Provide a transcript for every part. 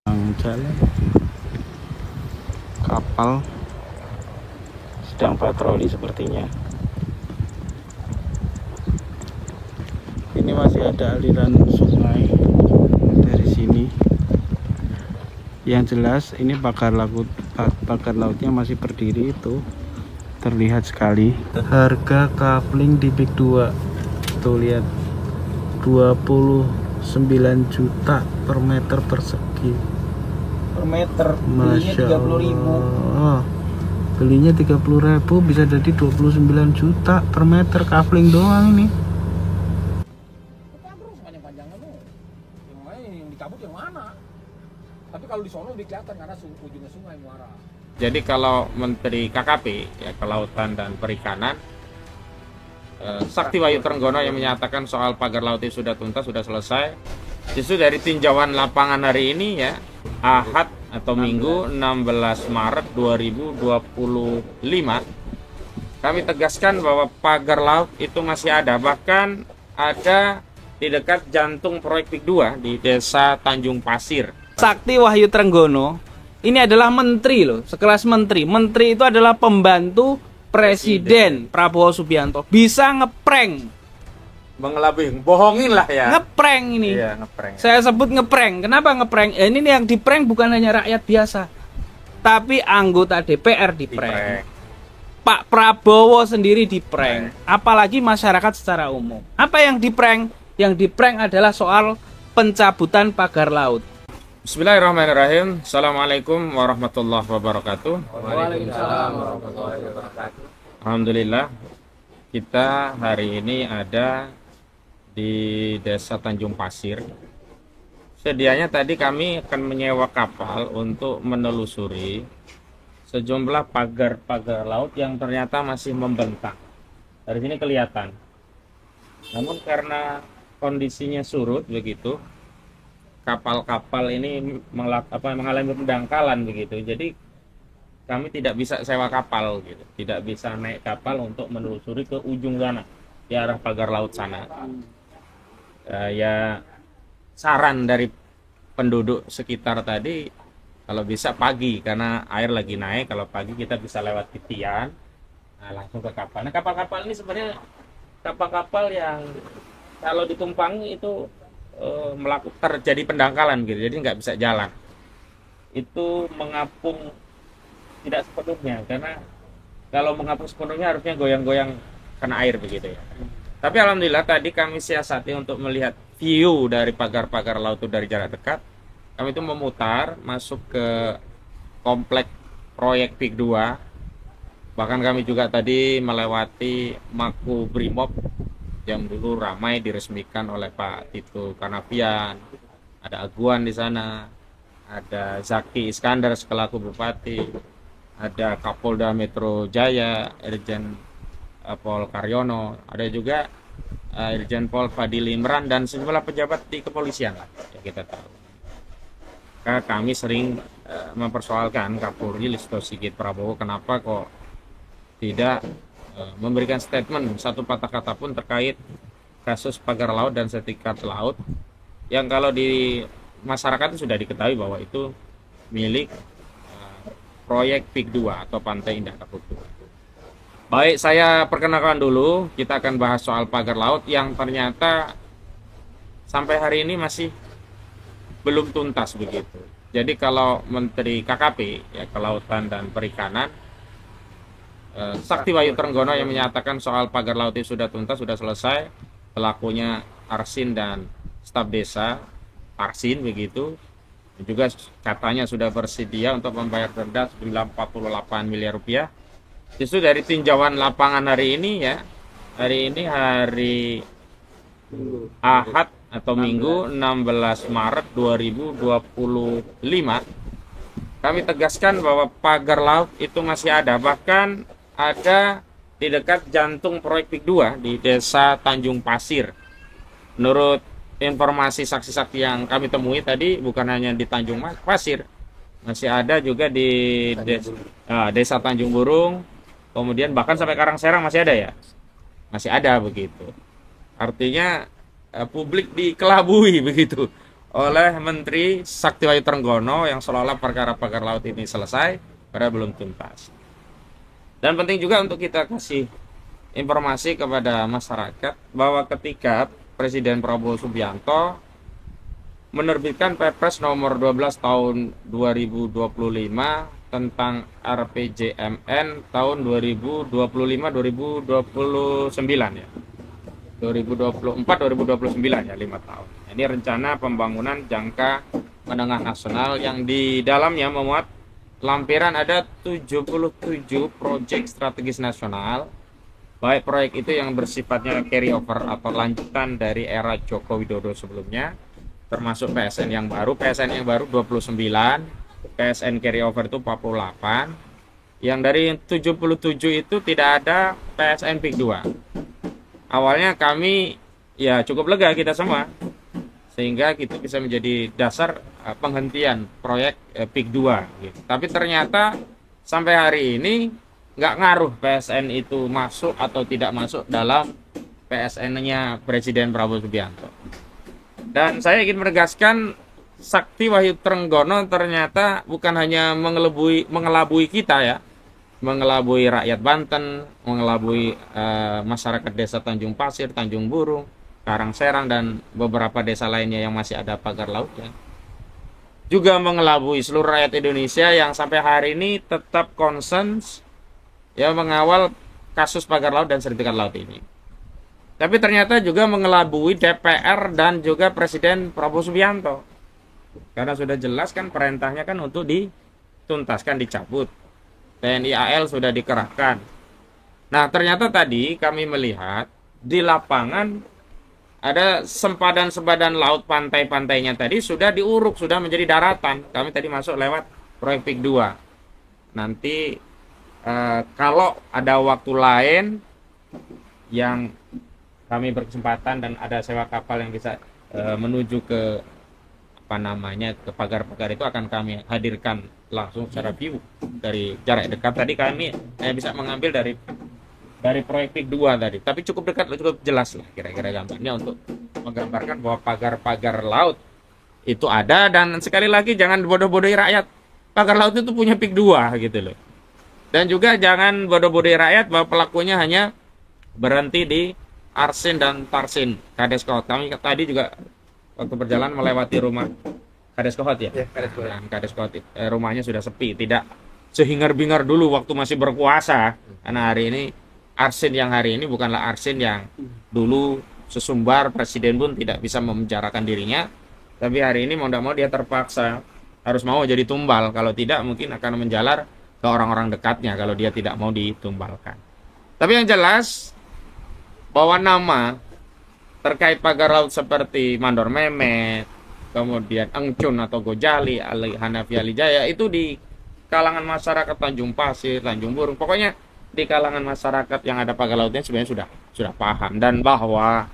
Jalan kapal sedang patroli sepertinya. Ini masih ada aliran sungai dari sini. Yang jelas ini pagar lautnya masih berdiri, itu terlihat sekali. Harga kafling di Pik 2 tuh lihat 29 juta per meter persegi. Per meter, belinya 30.000. Belinya 30.000 bisa jadi 29 juta per meter kafling doang ini. Panjang-panjangnya tuh yang dikabut yang mana? Tapi kalau di sono lebih kelihatan karena ujungnya sungai muara. Jadi kalau Menteri KKP ya, Kelautan dan Perikanan Sakti Wahyu Trenggono yang menyatakan soal pagar laut itu sudah tuntas, sudah selesai. Justru dari tinjauan lapangan hari ini ya, Ahad atau Minggu 16 Maret 2025, kami tegaskan bahwa pagar laut itu masih ada, bahkan ada di dekat jantung proyek Pik 2 di Desa Tanjung Pasir. Sakti Wahyu Trenggono ini adalah menteri loh, sekelas menteri. Menteri itu adalah pembantu Presiden Prabowo Subianto. Bisa ngeprank, Mengelabui, bohongin lah ya. ngeprank ini. Iya, ngeprank. Saya sebut ngeprank. Kenapa ngeprank? Ini yang diprank bukan hanya rakyat biasa, tapi anggota DPR diprank. Pak Prabowo sendiri diprank. Apalagi masyarakat secara umum. Apa yang diprank? Yang diprank adalah soal pencabutan pagar laut. Bismillahirrahmanirrahim. Assalamualaikum warahmatullahi wabarakatuh. Waalaikumsalam warahmatullahi wabarakatuh. Alhamdulillah, kita hari ini ada di Desa Tanjung Pasir. Sedianya tadi kami akan menyewa kapal untuk menelusuri sejumlah pagar-pagar laut yang ternyata masih membentang. Dari sini kelihatan. Namun karena kondisinya surut begitu, kapal-kapal ini mengalami pendangkalan begitu. Jadi kami tidak bisa sewa kapal gitu, tidak bisa naik kapal untuk menelusuri ke ujung sana, di arah pagar laut sana. Ya saran dari penduduk sekitar tadi, kalau bisa pagi karena air lagi naik. Kalau pagi kita bisa lewat Pitian, nah langsung ke kapal. Nah kapal-kapal ini sebenarnya kapal-kapal yang kalau ditumpangi itu terjadi pendangkalan gitu, jadi nggak bisa jalan. Itu mengapung tidak sepenuhnya, karena kalau mengapung sepenuhnya harusnya goyang-goyang kena air begitu ya. Tapi alhamdulillah tadi kami siasati untuk melihat view dari pagar-pagar laut itu dari jarak dekat. Kami itu memutar masuk ke komplek proyek Pik 2. Bahkan kami juga tadi melewati Mako Brimob yang dulu ramai diresmikan oleh Pak Tito Karnavian. Ada Aguan di sana, ada Zaki Iskandar selaku Bupati, ada Kapolda Metro Jaya, Irjen Pol Karyono, ada juga Irjen Pol Fadil Imran dan sejumlah pejabat di kepolisian lah yang kita tahu. Karena kami sering mempersoalkan Kapolri Listio Sigit Prabowo kenapa kok tidak memberikan statement satu patah kata pun terkait kasus pagar laut dan sertifikat laut yang kalau di masyarakat itu sudah diketahui bahwa itu milik proyek Pik 2 atau Pantai Indah Kapuk 2. Baik, saya perkenalkan dulu, kita akan bahas soal pagar laut yang ternyata sampai hari ini masih belum tuntas begitu. Jadi kalau Menteri KKP ya, Kelautan dan Perikanan Sakti Wahyu Trenggono yang menyatakan soal pagar laut itu sudah tuntas, sudah selesai, pelakunya Arsin dan staf desa Arsin begitu. Juga katanya sudah bersedia untuk membayar denda sejumlah 48 miliar rupiah. Justru dari tinjauan lapangan hari ini ya, hari Ahad atau Minggu 16 Maret 2025, kami tegaskan bahwa pagar laut itu masih ada, bahkan ada di dekat jantung proyek Pik 2 di Desa Tanjung Pasir. Menurut informasi saksi-saksi yang kami temui tadi, bukan hanya di Tanjung Pasir, masih ada juga di Desa Tanjung Burung, kemudian bahkan sampai Karangserang masih ada ya, masih ada begitu. Artinya publik dikelabui begitu oleh Menteri Saktiwayu Trenggono yang seolah-olah perkara pagar laut ini selesai, padahal belum tuntas. Dan penting juga untuk kita kasih informasi kepada masyarakat bahwa ketika Presiden Prabowo Subianto menerbitkan Perpres nomor 12 tahun 2025 tentang RPJMN tahun 2025-2029 ya. 2024-2029 ya, 5 tahun. Ini rencana pembangunan jangka menengah nasional yang di dalamnya memuat lampiran ada 77 proyek strategis nasional, baik proyek itu yang bersifatnya carry over atau lanjutan dari era Joko Widodo sebelumnya, termasuk PSN yang baru 29, PSN carry over itu 48. Yang dari 77 itu tidak ada PSN PIK 2. Awalnya kami ya cukup lega kita semua, sehingga itu bisa menjadi dasar penghentian proyek PIK 2 gitu. Tapi ternyata sampai hari ini nggak ngaruh PSN itu masuk atau tidak masuk dalam PSN-nya Presiden Prabowo Subianto. Dan saya ingin menegaskan Saktiwayu Trenggono ternyata bukan hanya mengelabui kita ya, mengelabui rakyat Banten, mengelabui masyarakat desa Tanjung Pasir, Tanjung Burung, Karangserang, dan beberapa desa lainnya yang masih ada pagar lautnya. Juga mengelabui seluruh rakyat Indonesia yang sampai hari ini tetap concern ya mengawal kasus pagar laut dan sertifikat laut ini. Tapi ternyata juga mengelabui DPR dan juga Presiden Prabowo Subianto. Karena sudah jelas kan perintahnya kan untuk dituntaskan, dicabut. TNI AL sudah dikerahkan. Nah, ternyata tadi kami melihat di lapangan ada sempadan-sempadan laut, pantai-pantainya tadi sudah diuruk, sudah menjadi daratan. Kami tadi masuk lewat proyek PIK 2. Nanti kalau ada waktu lain yang kami berkesempatan dan ada sewa kapal yang bisa menuju ke ke pagar-pagar itu, akan kami hadirkan langsung secara view dari jarak dekat. Tadi kami bisa mengambil dari proyek PIK 2 tadi, tapi cukup dekat, cukup jelas lah kira-kira gambarnya untuk menggambarkan bahwa pagar-pagar laut itu ada. Dan sekali lagi jangan bodoh-bodohi rakyat, pagar laut itu punya PIK 2 gitu loh. Dan juga jangan bodoh-bodohi rakyat bahwa pelakunya hanya berhenti di Arsin dan Tarsin Kades Kohot. Kami tadi juga waktu berjalan melewati rumah Kades Kohot ya. Kades Kohot rumahnya sudah sepi, tidak sehingar-bingar dulu waktu masih berkuasa. Karena hari ini Arsin yang hari ini bukanlah Arsin yang dulu sesumbar presiden pun tidak bisa memenjarakan dirinya. Tapi hari ini mau tidak mau dia terpaksa harus mau jadi tumbal. Kalau tidak mungkin akan menjalar ke orang-orang dekatnya kalau dia tidak mau ditumbalkan. Tapi yang jelas bahwa nama terkait pagar laut seperti Mandor Memet, kemudian Engcun atau Gojali, Hanafi Alijaya itu di kalangan masyarakat Tanjung Pasir, Tanjung Burung, pokoknya di kalangan masyarakat yang ada pagar lautnya sebenarnya sudah paham, dan bahwa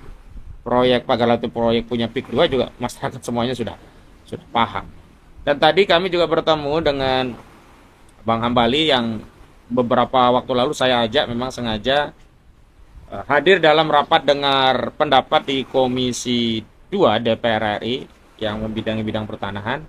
proyek pagar laut itu proyek punya PIK 2 juga masyarakat semuanya sudah paham. Dan tadi kami juga bertemu dengan Bang Hambali yang beberapa waktu lalu saya ajak memang sengaja hadir dalam rapat dengar pendapat di Komisi 2 DPR RI yang membidangi bidang pertanahan,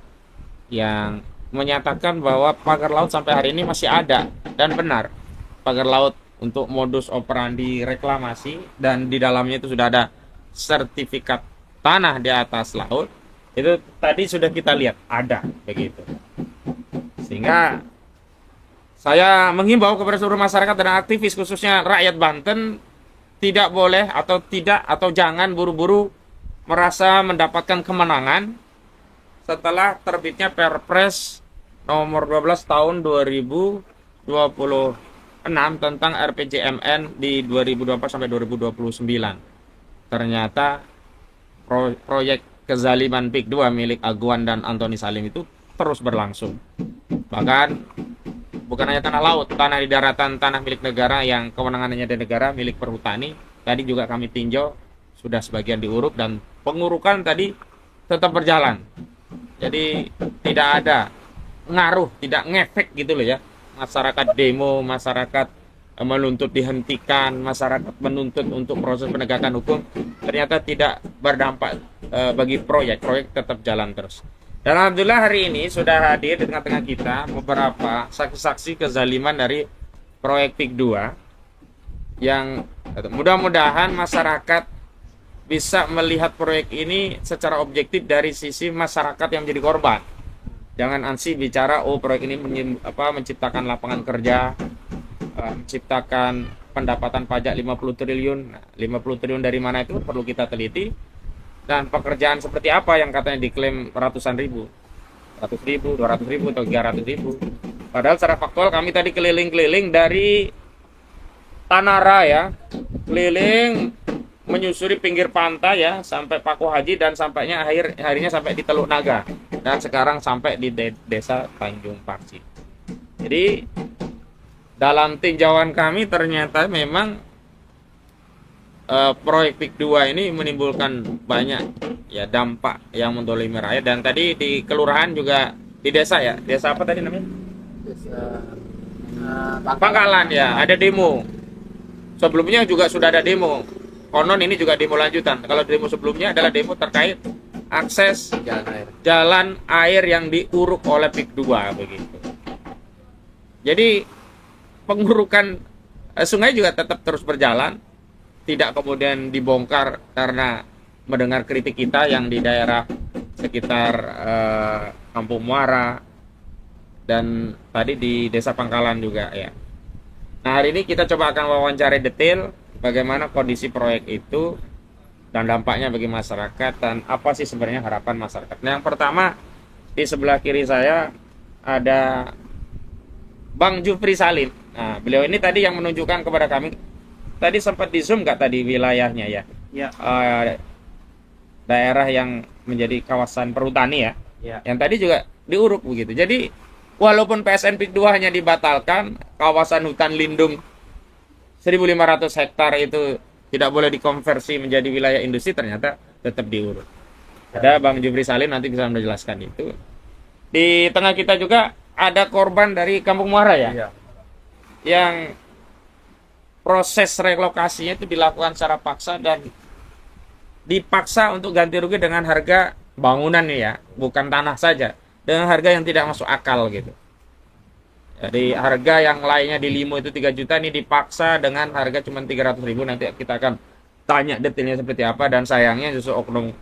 yang menyatakan bahwa pagar laut sampai hari ini masih ada. Dan benar, pagar laut untuk modus operandi reklamasi dan di dalamnya itu sudah ada sertifikat tanah di atas laut, itu tadi sudah kita lihat ada begitu. Sehingga saya menghimbau kepada seluruh masyarakat dan aktivis khususnya rakyat Banten tidak boleh atau jangan buru-buru merasa mendapatkan kemenangan setelah terbitnya Perpres nomor 12 tahun 2026 tentang RPJMN di 2024 sampai 2029. Ternyata proyek kezaliman PIK 2 milik Aguan dan Antoni Salim itu terus berlangsung. Bahkan bukan hanya tanah laut, tanah di daratan, tanah milik negara yang kewenangannya ada negara, milik perhutani, tadi juga kami tinjau sudah sebagian diuruk, dan pengurukan tadi tetap berjalan. Jadi tidak ada ngaruh, tidak ngefek gitu loh ya. Masyarakat demo, masyarakat menuntut dihentikan, masyarakat menuntut untuk proses penegakan hukum, ternyata tidak berdampak bagi proyek tetap jalan terus. Dan alhamdulillah hari ini sudah hadir di tengah-tengah kita beberapa saksi-saksi kezaliman dari proyek PIK 2 yang mudah-mudahan masyarakat bisa melihat proyek ini secara objektif dari sisi masyarakat yang menjadi korban. Jangan ansih bicara proyek ini menciptakan lapangan kerja, menciptakan pendapatan pajak 50 triliun. Nah, 50 triliun dari mana itu perlu kita teliti. Dan pekerjaan seperti apa yang katanya diklaim ratusan ribu, 100 ribu, 200 ribu, atau 300 ribu. Padahal secara faktual kami tadi keliling-keliling dari Tanah Raya, keliling menyusuri pinggir pantai ya, sampai Paku Haji, dan sampainya akhirnya sampai di Teluk Naga. Dan sekarang sampai di desa Tanjung Paksi. Jadi dalam tinjauan kami ternyata memang proyek PIK 2 ini menimbulkan banyak ya dampak yang mendolimi rakyat. Dan tadi di kelurahan juga, di desa ya, desa apa tadi namanya? Desa Pangkalan ya, ada demo. Sebelumnya juga sudah ada demo. Konon ini juga demo lanjutan. Kalau demo sebelumnya adalah demo terkait akses jalan air yang diuruk oleh PIK 2 begitu. Jadi pengurukan sungai juga tetap terus berjalan, tidak kemudian dibongkar karena mendengar kritik kita yang di daerah sekitar Kampung Muara dan tadi di Desa Pangkalan juga ya. Nah, hari ini kita coba akan wawancara detail bagaimana kondisi proyek itu dan dampaknya bagi masyarakat dan apa sih sebenarnya harapan masyarakat. Nah, yang pertama di sebelah kiri saya ada Bang Jufri Salim. Nah, beliau ini tadi yang menunjukkan kepada kami, tadi sempat di zoom nggak tadi wilayahnya ya? Ya. Daerah yang menjadi kawasan perhutani ya, yang tadi juga diuruk begitu. Jadi walaupun PSN PIK 2 hanya dibatalkan, kawasan hutan lindung 1.500 hektar itu tidak boleh dikonversi menjadi wilayah industri, ternyata tetap diuruk. Ada Bang Jufri Salim, nanti bisa menjelaskan itu. Di tengah kita juga ada korban dari Kampung Muara ya, yang proses relokasinya itu dilakukan secara paksa dan dipaksa untuk ganti rugi dengan harga bangunan ya, bukan tanah saja, dengan harga yang tidak masuk akal gitu. Jadi harga yang lainnya di Limo itu 3 juta, ini dipaksa dengan harga cuma 300 ribu. Nanti kita akan tanya detailnya seperti apa. Dan sayangnya justru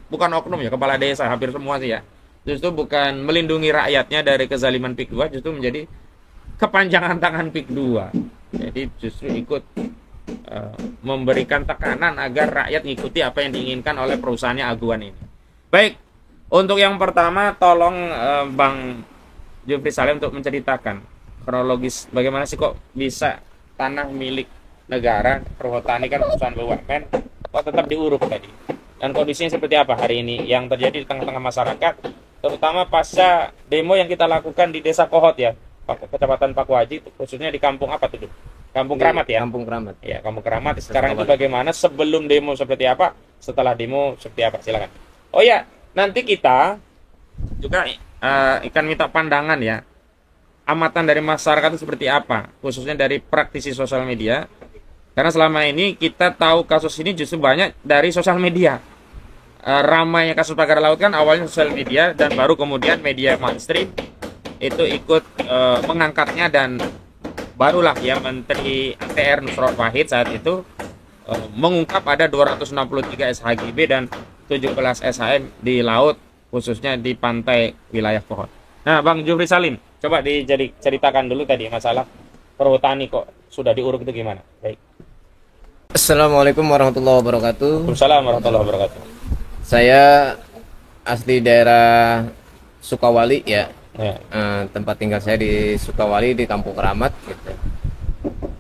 bukan oknum ya, kepala desa hampir semua sih ya, justru bukan melindungi rakyatnya dari kezaliman PIK 2, justru menjadi kepanjangan tangan PIK 2. Jadi justru ikut memberikan tekanan agar rakyat mengikuti apa yang diinginkan oleh perusahaannya Aguan ini. Baik, untuk yang pertama tolong Bang Jufri Salim untuk menceritakan kronologis bagaimana sih kok bisa tanah milik negara, perhutani kan perusahaan BUMN, kok tetap diuruk tadi, dan kondisinya seperti apa hari ini yang terjadi di tengah-tengah masyarakat, terutama pasca demo yang kita lakukan di Desa Kohot ya, Kecamatan Paku Haji, khususnya di kampung apa tuh? Kampung Keramat ya? Kampung Keramat. Ya, Kampung Keramat. Sekarang itu bagaimana, sebelum demo seperti apa, setelah demo seperti apa? Silakan. Oh ya, nanti kita juga akan minta pandangan ya, amatan dari masyarakat itu seperti apa, khususnya dari praktisi sosial media. Karena selama ini kita tahu kasus ini justru banyak dari sosial media. Ramainya kasus pagar laut kan awalnya sosial media, dan baru kemudian media mainstream itu ikut mengangkatnya, dan barulah ya Menteri ATR Nusron Wahid saat itu mengungkap ada 263 SHGB dan 17 SHM di laut, khususnya di pantai wilayah Kohot. Nah, Bang Jufri Salim, coba diceritakan dulu tadi masalah perhutani kok sudah diuruk itu gimana? Baik. Assalamualaikum warahmatullahi wabarakatuh. Waalaikumsalam warahmatullahi wabarakatuh. Saya asli daerah Sukawali ya. Tempat tinggal saya di Sukawali di Kampung Keramat gitu.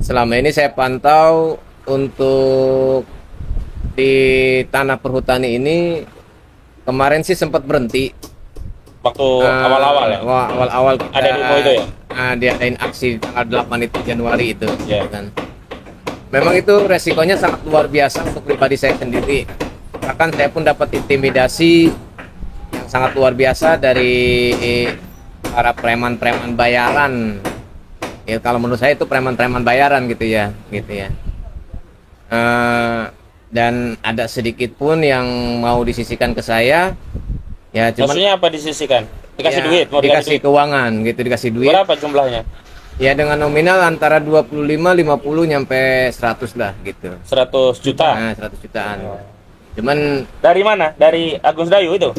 Selama ini saya pantau untuk di tanah perhutani ini, kemarin sih sempat berhenti waktu awal-awal ya. Awal-awal ada demo itu ya. Diadain aksi tanggal 8 itu Januari itu. Yeah. Kan. Memang itu resikonya sangat luar biasa untuk pribadi saya sendiri. Bahkan saya pun dapat intimidasi yang sangat luar biasa dari para preman-preman bayaran. Ya, kalau menurut saya itu preman-preman bayaran gitu ya. dan ada sedikit pun yang mau disisihkan ke saya. Ya cuman Maksudnya apa disisihkan? Dikasih ya, duit, mau dikasih duit. keuangan gitu, dikasih duit. Berapa jumlahnya? Ya dengan nominal antara 25, 50 nyampe 100 lah gitu. 100 juta. Nah, 100 jutaan. Cuman Dari mana? Dari Agung Sedayu itu?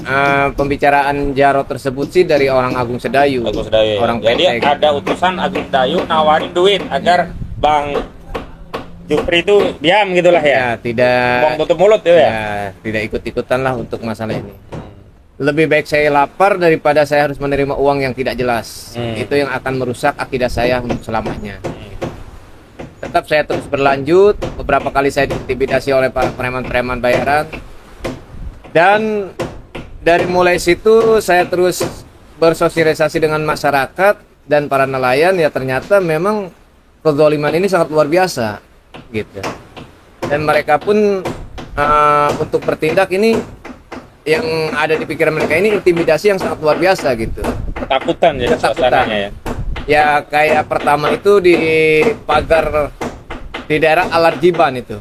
pembicaraan Jarod tersebut sih dari orang Agung Sedayu. Agung Sedayu. Orang Jadi PT, gitu. ada utusan Agung Sedayu nawarin duit agar Bang Jupri itu diam gitulah Ya, ya. tidak Bang tutup mulut itu ya. ya, tidak ikut-ikutan lah untuk masalah ini. Lebih baik saya lapar daripada saya harus menerima uang yang tidak jelas. Itu yang akan merusak akidah saya untuk selamanya. Tetap saya terus berlanjut. Beberapa kali saya diintimidasi oleh para preman-preman bayaran. Dan dari mulai situ saya terus bersosialisasi dengan masyarakat dan para nelayan. Ya ternyata memang kezaliman ini sangat luar biasa gitu. Dan mereka pun untuk bertindak ini, yang ada di pikiran mereka ini intimidasi yang sangat luar biasa gitu. Ketakutan jadi Ketakutan. suasananya ya. Ya kayak pertama itu di pagar di daerah Alarjiban itu.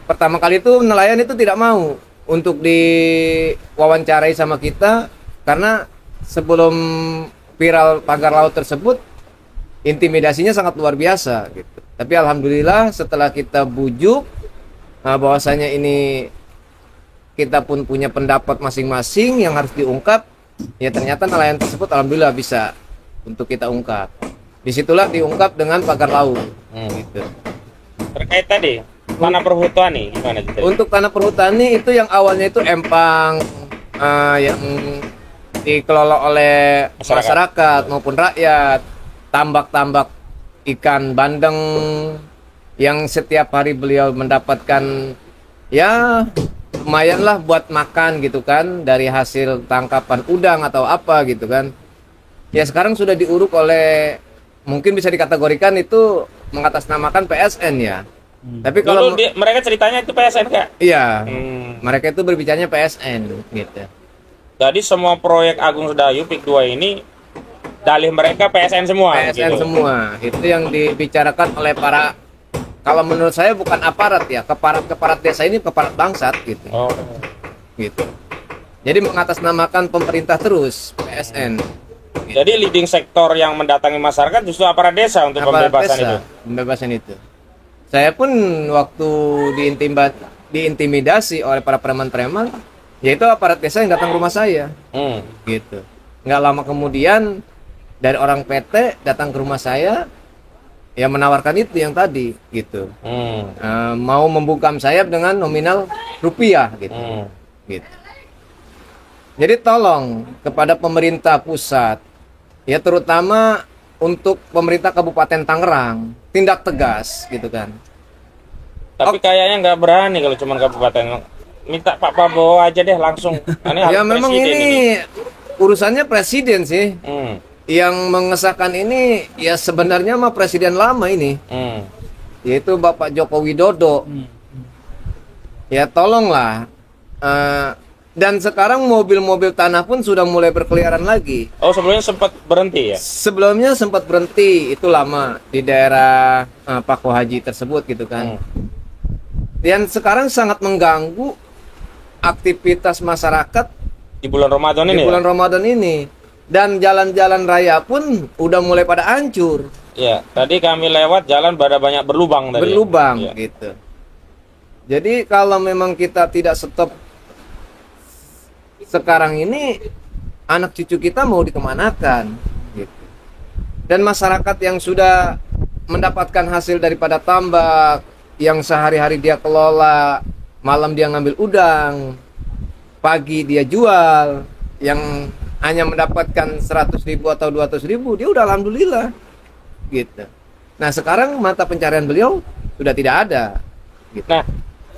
Pertama kali itu nelayan itu tidak mau untuk diwawancarai sama kita karena sebelum viral pagar laut tersebut intimidasinya sangat luar biasa gitu. Tapi alhamdulillah setelah kita bujuk bahwasanya ini kita pun punya pendapat masing-masing yang harus diungkap, ya ternyata nelayan tersebut alhamdulillah bisa untuk kita ungkap. Disitulah diungkap dengan pagar laut. Gitu. Terkait tadi tanah perhutani gimana gitu? Untuk tanah perhutani itu yang awalnya itu empang yang dikelola oleh masyarakat maupun rakyat, tambak-tambak ikan bandeng yang setiap hari beliau mendapatkan ya lumayan lah buat makan gitu kan dari hasil tangkapan udang atau apa gitu kan. Ya sekarang sudah diuruk oleh, mungkin bisa dikategorikan itu mengatasnamakan PSN ya. Tapi kalau mereka ceritanya itu PSN Kak? Iya, mereka itu berbicaranya PSN gitu. Jadi semua proyek Agung Sedayu PIK 2 ini dalih mereka PSN semua. PSN gitu. semua. Itu yang dibicarakan oleh para, kalau menurut saya bukan aparat ya, keparat desa ini keparat bangsat gitu. Oh. Gitu. Jadi mengatasnamakan pemerintah terus PSN. Jadi leading sektor yang mendatangi masyarakat justru aparat desa untuk Aparat pembebasan desa, itu. Pembebasan itu. Saya pun waktu diintimidasi oleh para preman-preman, yaitu aparat desa yang datang ke rumah saya. Gitu. Nggak lama kemudian dari orang PT datang ke rumah saya, ya menawarkan itu yang tadi gitu. Mau membungkam sayap dengan nominal rupiah gitu. Gitu. Jadi tolong kepada pemerintah pusat, ya terutama untuk pemerintah Kabupaten Tangerang, tindak tegas gitu kan. Tapi kayaknya nggak berani kalau cuma kabupaten. Minta Pak Prabowo aja deh langsung. Ya memang ini urusannya presiden sih. Yang mengesahkan ini ya sebenarnya mah presiden lama ini, yaitu Bapak Joko Widodo. Ya tolonglah. Dan sekarang mobil-mobil tanah pun sudah mulai berkeliaran lagi. Oh sebelumnya sempat berhenti ya? Sebelumnya sempat berhenti, itu lama di daerah Paku Haji tersebut gitu kan. Dan sekarang sangat mengganggu aktivitas masyarakat Di bulan Ramadan ini. Di bulan Ramadan ini. Dan jalan-jalan raya pun udah mulai pada hancur. Ya, tadi kami lewat jalan pada banyak berlubang tadi. Berlubang Ya. gitu. Jadi kalau memang kita tidak stop sekarang ini, anak cucu kita mau dikemanakan gitu. Dan masyarakat yang sudah mendapatkan hasil daripada tambak, yang sehari-hari dia kelola, malam dia ngambil udang, pagi dia jual, yang hanya mendapatkan 100.000 atau 200.000, dia udah alhamdulillah gitu. Nah sekarang mata pencarian beliau sudah tidak ada gitu. Nah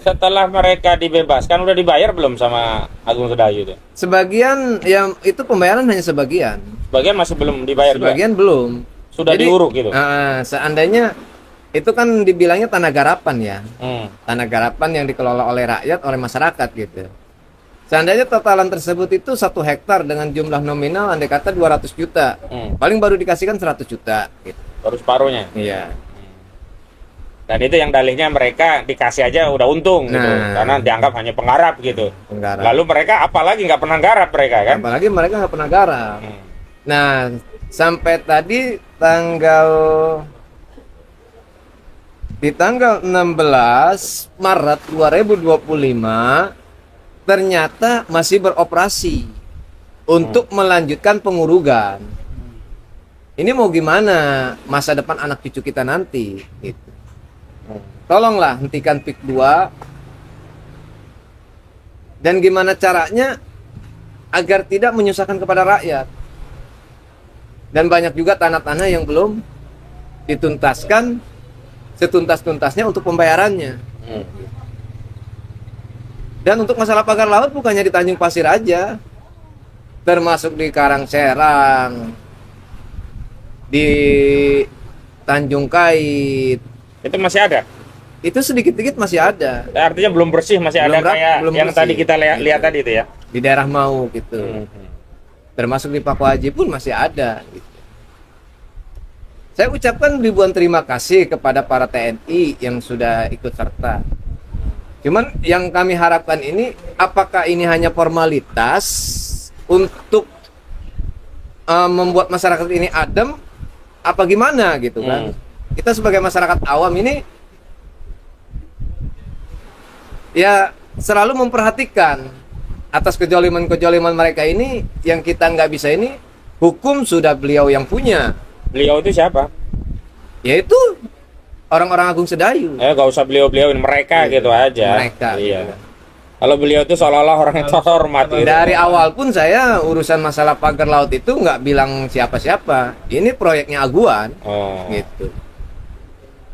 setelah mereka dibebaskan udah dibayar belum sama Agung Sedayu itu? Sebagian yang itu pembayaran hanya sebagian. Sebagian masih belum dibayar juga? Sebagian belum. Sudah Jadi, diuruk gitu? Seandainya itu kan dibilangnya tanah garapan ya. Tanah garapan yang dikelola oleh rakyat, oleh masyarakat gitu. Seandainya totalan tersebut itu 1 hektar dengan jumlah nominal andai kata 200 juta. Paling baru dikasihkan 100 juta gitu. Baru separuhnya? Iya. Dan itu yang dalihnya mereka dikasih aja udah untung gitu, Nah. karena dianggap hanya penggarap gitu. Penggarap. Lalu mereka apalagi nggak pernah garap mereka kan? Apalagi mereka nggak pernah garap. Hmm. Nah, sampai tadi di tanggal 16 Maret 2025 ternyata masih beroperasi untuk melanjutkan pengurugan. Ini mau gimana masa depan anak cucu kita nanti gitu. Tolonglah hentikan PIK 2. Dan gimana caranya agar tidak menyusahkan kepada rakyat. Dan banyak juga tanah-tanah yang belum dituntaskan setuntas-tuntasnya untuk pembayarannya. Dan untuk masalah pagar laut bukannya di Tanjung Pasir aja, termasuk di Karangserang, di Tanjung Kait, Itu masih ada. itu sedikit-sedikit masih ada. Artinya belum bersih, masih ada Belum kayak belum yang bersih. tadi kita lihat tadi itu ya. Di daerah Mau gitu. Termasuk di Paku Haji pun masih ada gitu. Saya ucapkan ribuan terima kasih kepada para TNI yang sudah ikut serta. Cuman yang kami harapkan ini, apakah ini hanya formalitas untuk membuat masyarakat ini adem, apa gimana gitu kan? Kita sebagai masyarakat awam ini ya selalu memperhatikan atas kejoliman-kejoliman mereka ini. Yang kita nggak bisa ini, hukum sudah beliau yang punya, Beliau itu siapa? yaitu orang-orang Agung Sedayu. Gak usah beliau-beliauin, mereka Gitu. gitu aja. Mereka, Iya. gitu. Kalau beliau itu seolah-olah orang yang terhormat gitu. Dari awal pun saya urusan masalah pagar laut itu nggak bilang siapa-siapa. Ini proyeknya Aguan, Oh. gitu.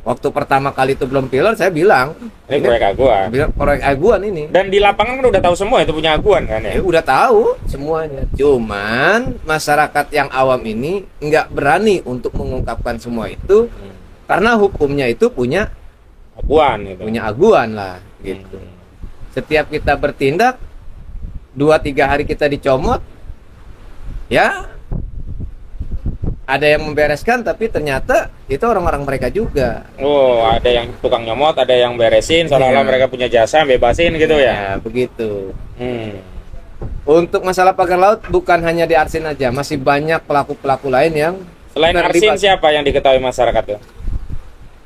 Waktu pertama kali itu belum pilar, saya bilang Ini proyek Aguan. proyek Aguan ini. Dan di lapangan kan udah tahu semua itu punya Aguan kan ya. Ya udah tahu semuanya. Cuman masyarakat yang awam ini nggak berani untuk mengungkapkan semua itu karena hukumnya itu punya Aguan gitu. Aguan lah, gitu. Setiap kita bertindak 2-3 hari kita dicomot, ya ada yang membereskan, tapi ternyata itu orang-orang mereka juga. Oh, ada yang tukang nyomot, ada yang beresin, seolah-olah Iya. mereka punya jasa, bebasin gitu ya. Ya begitu. Hmm. Untuk masalah pagar laut bukan hanya di Arsin aja, masih banyak pelaku-pelaku lain yang Selain Arsin terlibat. siapa yang diketahui masyarakat tuh?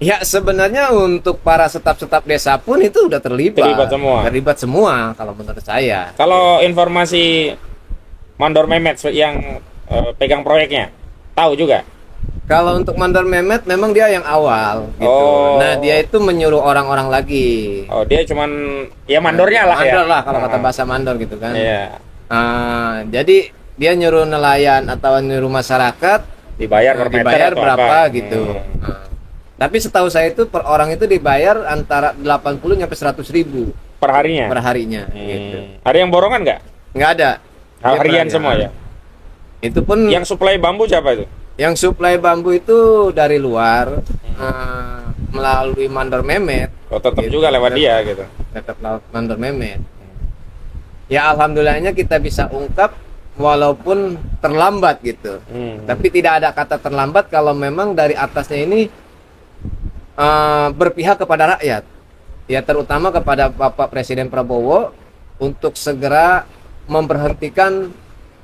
Ya sebenarnya untuk para staf-staf desa pun itu udah terlibat. Terlibat semua. Terlibat semua kalau menurut saya. Kalau informasi Mandor Mehmet yang pegang proyeknya, tahu juga? Kalau untuk Mandor Mehmet memang dia yang awal gitu. Oh. Nah, dia itu menyuruh orang-orang lagi. Oh, dia cuman ya mandornya lah ya. Mandor lah kalau kata bahasa mandor gitu kan. Iya. Jadi dia nyuruh nelayan atau nyuruh masyarakat Dibayar per meter dibayar atau berapa apa? gitu. Tapi setahu saya itu per orang itu dibayar antara 80 sampai 100.000 Per harinya. per harinya gitu. Ada yang borongan nggak? Nggak ada. Dia Harian per semua hari. ya. Itu pun Yang suplai bambu siapa itu? yang suplai bambu itu dari luar melalui Mandor Mehmet. Oh, tetap Gitu. juga lewat dia gitu. Tetap lewat Mandor Mehmet. Ya alhamdulillahnya kita bisa ungkap walaupun terlambat gitu. Tapi tidak ada kata terlambat kalau memang dari atasnya ini berpihak kepada rakyat. Ya terutama kepada Bapak Presiden Prabowo untuk segera memberhentikan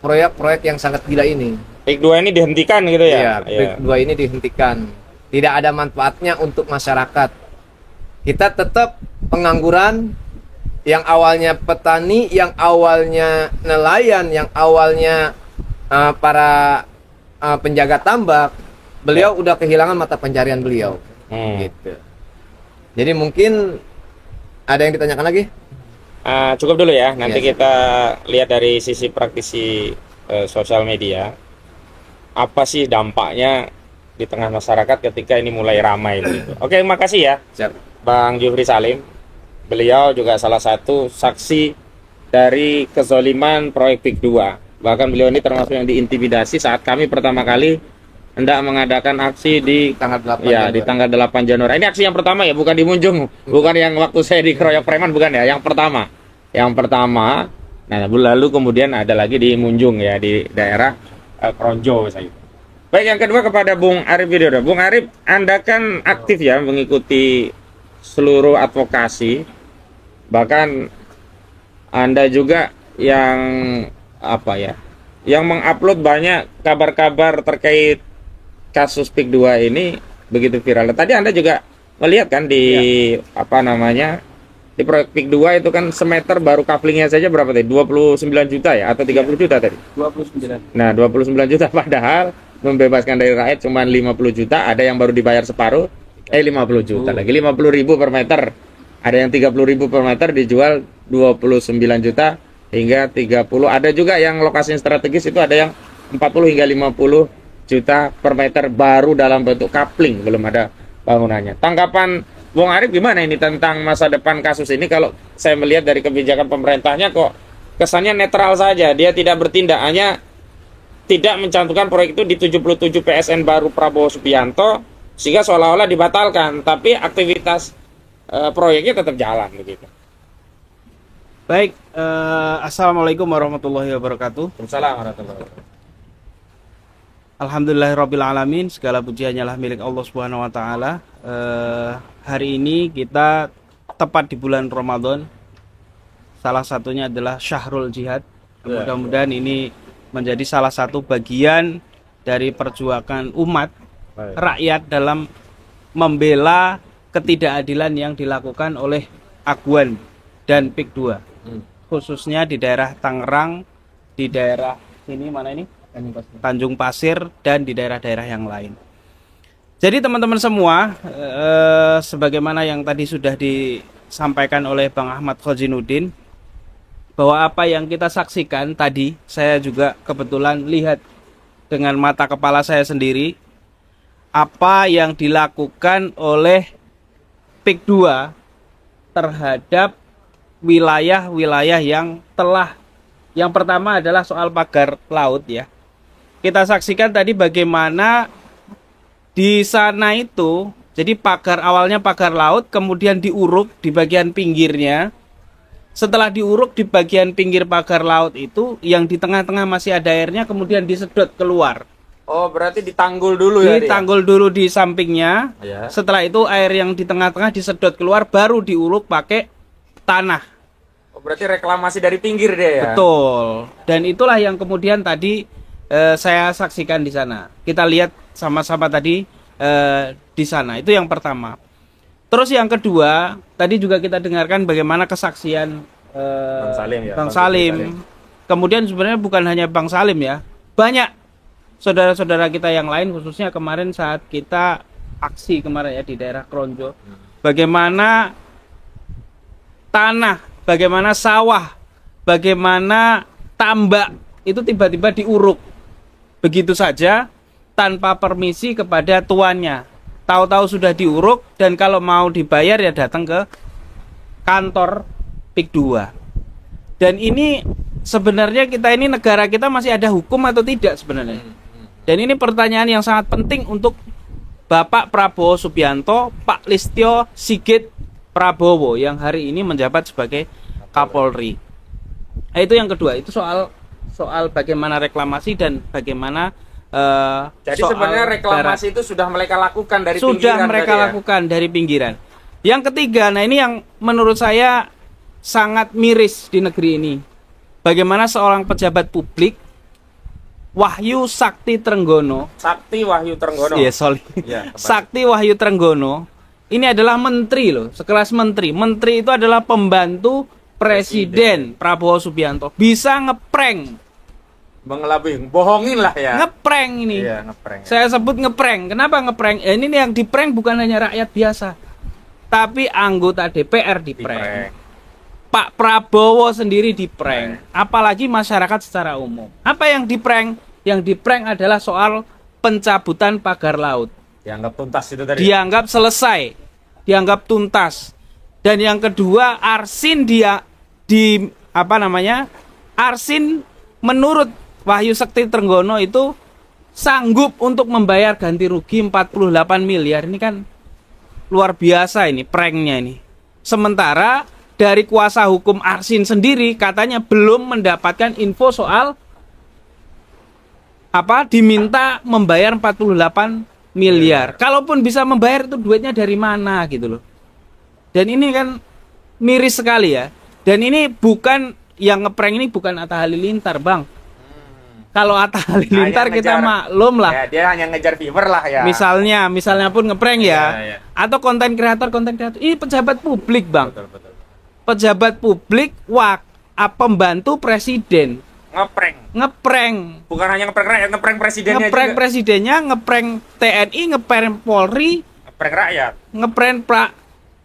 proyek-proyek yang sangat gila ini. PIK 2 ini dihentikan gitu ya? Iya, PIK 2 ini dihentikan. Tidak ada manfaatnya untuk masyarakat. Kita tetap pengangguran, yang awalnya petani, yang awalnya nelayan, yang awalnya para penjaga tambak, beliau udah kehilangan mata pencarian beliau. Gitu. Jadi mungkin ada yang ditanyakan lagi? Cukup dulu ya. Nanti Iya. kita lihat dari sisi praktisi sosial media. Apa sih dampaknya di tengah masyarakat ketika ini mulai ramai gitu. Oke, makasih ya. Siap. Bang Jufri Salim. Beliau juga salah satu saksi dari kezoliman proyek PIK 2. Bahkan beliau ini termasuk yang diintimidasi saat kami pertama kali hendak mengadakan aksi di Tanggal 8 ya Januari. di tanggal 8 Januari. Ini aksi yang pertama ya, bukan di Munjung, bukan yang waktu saya dikeroyok preman, bukan ya, yang pertama. Yang pertama. Nah, lalu kemudian ada lagi di Munjung ya, di daerah Kronjo saya. Baik, yang kedua kepada Bung Arif Widodo. Bung Arif, Anda kan aktif ya mengikuti seluruh advokasi. Bahkan Anda juga yang apa ya? Yang mengupload banyak kabar-kabar terkait kasus PIK 2 ini begitu viral. Tadi Anda juga melihat kan di apa namanya? Di proyek PIK 2 itu kan semeter baru couplingnya saja berapa tadi? 29 juta ya atau 30 juta tadi? 29. Nah, 29 juta padahal membebaskan dari rakyat cuma 50 juta, ada yang baru dibayar separuh, 50 juta lagi, 50.000 per meter. Ada yang 30.000 per meter dijual 29 juta hingga 30. Ada juga yang lokasi strategis itu ada yang 40 hingga 50 juta per meter baru dalam bentuk coupling, belum ada bangunannya. Tanggapan Bung Arif gimana ini tentang masa depan kasus ini? Kalau saya melihat dari kebijakan pemerintahnya kok kesannya netral saja, dia tidak bertindak, hanya tidak mencantumkan proyek itu di 77 PSN baru Prabowo Subianto sehingga seolah-olah dibatalkan, tapi aktivitas proyeknya tetap jalan begitu. Baik, assalamualaikum warahmatullahi wabarakatuh. Waalaikumsalam warahmatullahi wabarakatuh. Alhamdulillahirabbil alamin, segala puji hanyalah milik Allah Subhanahu wa taala. Hari ini kita tepat di bulan Ramadan. Salah satunya adalah Syahrul Jihad. Mudah-mudahan ini menjadi salah satu bagian dari perjuangan umat rakyat dalam membela ketidakadilan yang dilakukan oleh Aguan dan PIK 2, khususnya di daerah Tangerang, di daerah sini mana ini Tanjung Pasir, dan di daerah-daerah yang lain. Jadi teman-teman semua, sebagaimana yang tadi sudah disampaikan oleh Bang Ahmad Khozinuddin, bahwa apa yang kita saksikan tadi, saya juga kebetulan lihat dengan mata kepala saya sendiri apa yang dilakukan oleh PIK 2 terhadap wilayah-wilayah yang telah, yang pertama adalah soal pagar laut ya. Kita saksikan tadi bagaimana di sana itu, jadi pagar awalnya pagar laut, kemudian diuruk di bagian pinggirnya. Setelah diuruk di bagian pinggir pagar laut itu, yang di tengah-tengah masih ada airnya, kemudian disedot keluar. Oh, berarti ditanggul dulu ya? Ditanggul dulu di sampingnya. Ya. Setelah itu air yang di tengah-tengah disedot keluar, baru diuruk pakai tanah. Oh, berarti reklamasi dari pinggir dia ya? Betul. Dan itulah yang kemudian tadi saya saksikan di sana. Kita lihat sama-sama tadi di sana. Itu yang pertama. Terus yang kedua, tadi juga kita dengarkan bagaimana kesaksian Bang Salim ya. Bang Salim. Kemudian sebenarnya bukan hanya Bang Salim ya, banyak saudara-saudara kita yang lain, khususnya kemarin saat kita aksi kemarin ya di daerah Kronjo. Bagaimana tanah, bagaimana sawah, bagaimana tambak itu tiba-tiba diuruk begitu saja tanpa permisi kepada tuannya. Tahu-tahu sudah diuruk, dan kalau mau dibayar ya datang ke kantor PIK 2. Dan ini sebenarnya kita ini, negara kita masih ada hukum atau tidak sebenarnya? Dan ini pertanyaan yang sangat penting untuk Bapak Prabowo Subianto, Pak Listio Sigit Prabowo yang hari ini menjabat sebagai Kapolri. Nah, itu yang kedua, itu soal bagaimana reklamasi dan bagaimana jadi sebenarnya reklamasi itu sudah mereka lakukan dari pinggiran. Sudah mereka lakukan dari pinggiran. Yang ketiga, nah ini yang menurut saya sangat miris di negeri ini. Bagaimana seorang pejabat publik, Wahyu Sakti Trenggono. Sakti Wahyu Trenggono. Iya, sorry. Ya, Sakti Wahyu Trenggono. Ini adalah menteri loh, sekelas menteri. Menteri itu adalah pembantu Presiden Prabowo Subianto. Bisa ngeprank. Mengelabui, bohongin lah ya. Ngeprank ini. Iya, ngeprank. Saya sebut ngeprank. Kenapa ngeprank? Ini yang diprank bukan hanya rakyat biasa, tapi anggota DPR diprank. Pak Prabowo sendiri diprank. Apalagi masyarakat secara umum. Apa yang diprank? Yang diprank adalah soal pencabutan pagar laut. Dianggap tuntas itu tadi. Dianggap selesai. Dianggap tuntas. Dan yang kedua, Arsin Arsin menurut Wahyu Sakti Trenggono itu sanggup untuk membayar ganti rugi 48 miliar. Ini kan luar biasa ini pranknya ini. Sementara dari kuasa hukum Arsin sendiri katanya belum mendapatkan info soal diminta membayar 48 miliar. Kalaupun bisa membayar itu duitnya dari mana gitu loh. Dan ini kan miris sekali ya. Dan ini bukan yang ngeprank ini bukan Atta Halilintar, Bang. Kalau Atta Halilintar kita maklum lah. Ya, dia hanya ngejar viewer lah ya. Misalnya pun ngeprank ya. Ya. Atau konten kreator. Ini pejabat publik, Bang. Betul. Pejabat publik, pembantu presiden. Ngeprank. Bukan hanya ngeprank rakyat, ngeprank presidennya Ngeprank juga. presidennya, ngeprank TNI, ngeprank Polri, Ngeprank rakyat. ngeprank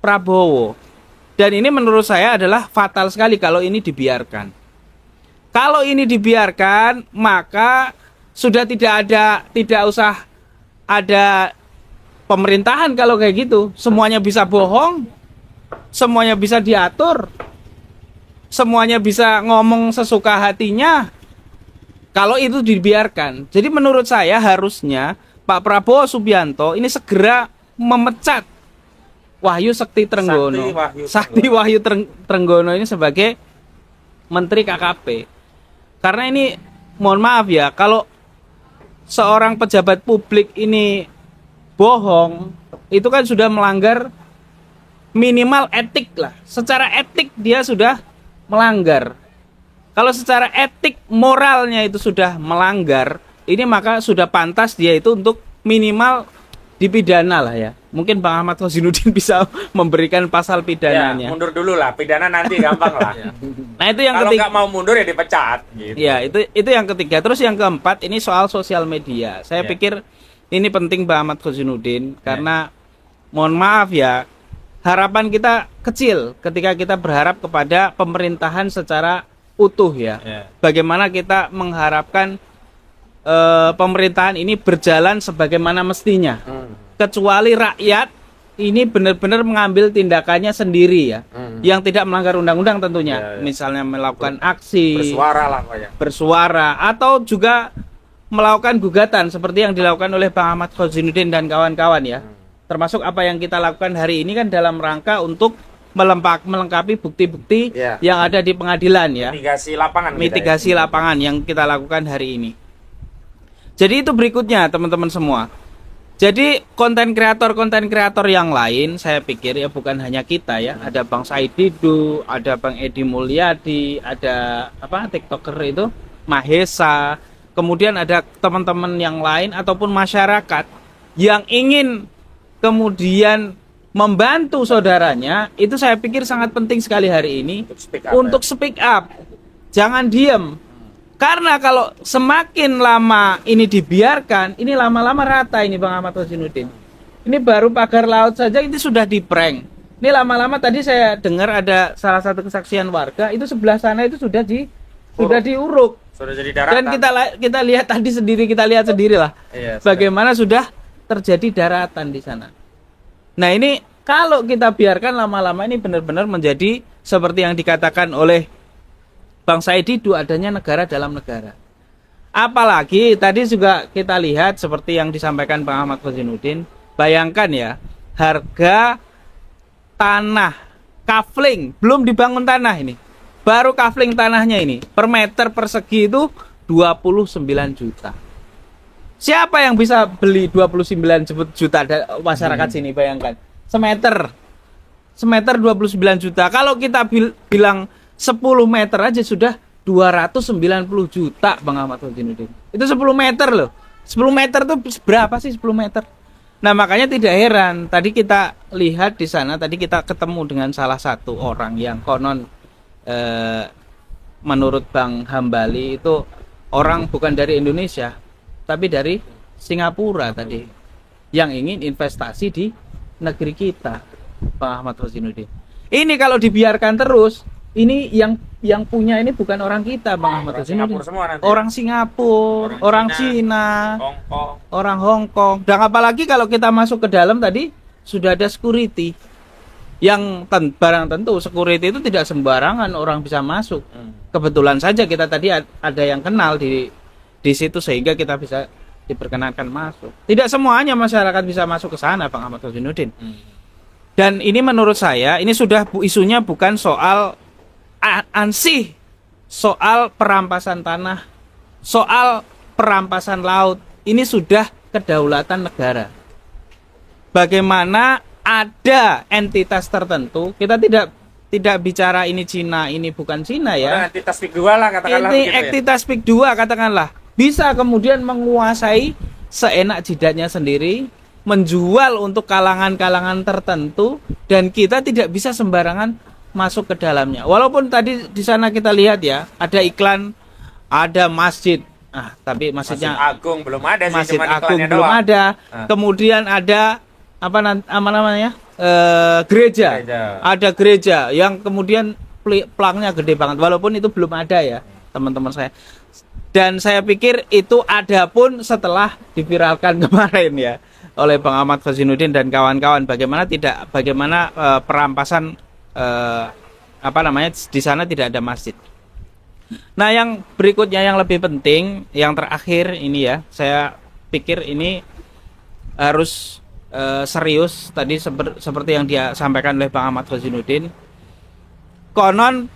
Prabowo. Dan ini menurut saya adalah fatal sekali kalau ini dibiarkan. Kalau ini dibiarkan, maka sudah tidak usah ada pemerintahan kalau kayak gitu. Semuanya bisa bohong, semuanya bisa diatur, semuanya bisa ngomong sesuka hatinya. Kalau itu dibiarkan. Jadi menurut saya harusnya Pak Prabowo Subianto ini segera memecat Wahyu Sekti Trenggono. Sakti Wahyu Trenggono ini sebagai Menteri KKP. Karena ini mohon maaf ya, kalau seorang pejabat publik ini bohong, itu kan sudah melanggar minimal etik lah. Secara etik dia sudah melanggar. Kalau secara etik moralnya itu sudah melanggar, ini maka sudah pantas dia itu untuk minimal dipidana lah ya. Mungkin Bang Ahmad Khosinuddin bisa memberikan pasal pidananya. Ya, mundur dulu lah, pidana nanti gampang lah. Nah itu yang Kalau ketiga. nggak mau mundur ya dipecat. Gitu. Ya itu yang ketiga. Terus yang keempat ini soal sosial media. Saya pikir ini penting Bang Ahmad Khosinuddin karena mohon maaf ya, harapan kita kecil ketika kita berharap kepada pemerintahan secara utuh ya. Bagaimana kita mengharapkan pemerintahan ini berjalan sebagaimana mestinya. Kecuali rakyat ini benar-benar mengambil tindakannya sendiri ya, yang tidak melanggar undang-undang tentunya. Misalnya melakukan aksi, bersuara lah pokoknya. Bersuara atau juga melakukan gugatan seperti yang dilakukan oleh Bang Ahmad Khosinuddin dan kawan-kawan ya. Termasuk apa yang kita lakukan hari ini kan dalam rangka untuk melengkapi bukti-bukti yang ada di pengadilan ya. Mitigasi lapangan yang kita lakukan hari ini. Jadi itu berikutnya teman-teman semua. Jadi konten kreator yang lain saya pikir ya bukan hanya kita ya. Ada Bang Said Didu, ada Bang Edi Mulyadi, ada TikToker itu Mahesa. Kemudian ada teman-teman yang lain ataupun masyarakat yang ingin kemudian membantu saudaranya, itu saya pikir sangat penting sekali hari ini untuk speak up. Jangan diem. Karena kalau semakin lama ini dibiarkan, ini lama-lama rata ini Bang Ahmad Khosinuddin. Ini baru pagar laut saja ini sudah di-prank. Ini lama-lama tadi saya dengar ada salah satu kesaksian warga, itu sebelah sana itu sudah diuruk. Sudah jadi daratan. Dan kita lihat tadi sendiri, kita lihat sendirilah. Bagaimana sudah terjadi daratan di sana. Nah, ini kalau kita biarkan lama-lama ini benar-benar menjadi seperti yang dikatakan oleh Bang Said Didu, adanya negara dalam negara. Apalagi tadi juga kita lihat seperti yang disampaikan Bang Ahmad Khosinuddin. Bayangkan ya, harga tanah kafling, belum dibangun tanah ini. Baru kafling tanahnya ini, per meter persegi itu 29 juta. Siapa yang bisa beli 29 juta masyarakat sini, bayangkan. Semeter 29 juta. Kalau kita bilang 10 meter aja sudah 290 juta Bang Ahmad Khosinuddin. Itu 10 meter loh. 10 meter tuh berapa sih 10 meter? Nah, makanya tidak heran tadi kita lihat di sana, tadi kita ketemu dengan salah satu orang yang konon menurut Bang Hambali itu orang bukan dari Indonesia tapi dari Singapura tadi yang ingin investasi di negeri kita, Bang Ahmad Khosinuddin. Ini kalau dibiarkan terus, ini yang punya ini bukan orang kita, Bang Ahmad Khosinuddin. Orang Singapura, orang Cina, orang Hong Kong. Dan apalagi kalau kita masuk ke dalam tadi sudah ada security. Yang barang tentu security itu tidak sembarangan orang bisa masuk. Kebetulan saja kita tadi ada yang kenal di situ sehingga kita bisa diperkenankan masuk. Tidak semuanya masyarakat bisa masuk ke sana, Bang Ahmad Khosinuddin. Dan ini menurut saya ini sudah isunya bukan soal ansih, soal perampasan tanah, soal perampasan laut. Ini sudah kedaulatan negara. Bagaimana ada entitas tertentu, kita tidak bicara ini Cina, ini bukan Cina ya. Entitas PIK 2 lah katakanlah. Ini begitu entitas PIK 2 katakanlah. Bisa kemudian menguasai seenak jidatnya sendiri, menjual untuk kalangan-kalangan tertentu, dan kita tidak bisa sembarangan masuk ke dalamnya. Walaupun tadi di sana kita lihat ya, ada iklan, ada masjid. Tapi masjidnya Masjid Agung belum ada sih, Masjid cuma Agung iklannya belum doang. ada. Kemudian ada apa namanya? Gereja. Ada gereja yang kemudian plangnya gede banget, walaupun itu belum ada ya, teman-teman saya. Dan saya pikir itu ada pun setelah diviralkan kemarin ya oleh Bang Ahmad Fazinuddin dan kawan-kawan, bagaimana perampasan di sana tidak ada masjid. Nah, yang berikutnya yang lebih penting, yang terakhir ini ya, saya pikir ini harus serius. Tadi seperti yang dia sampaikan oleh Bang Ahmad Fazinuddin, konon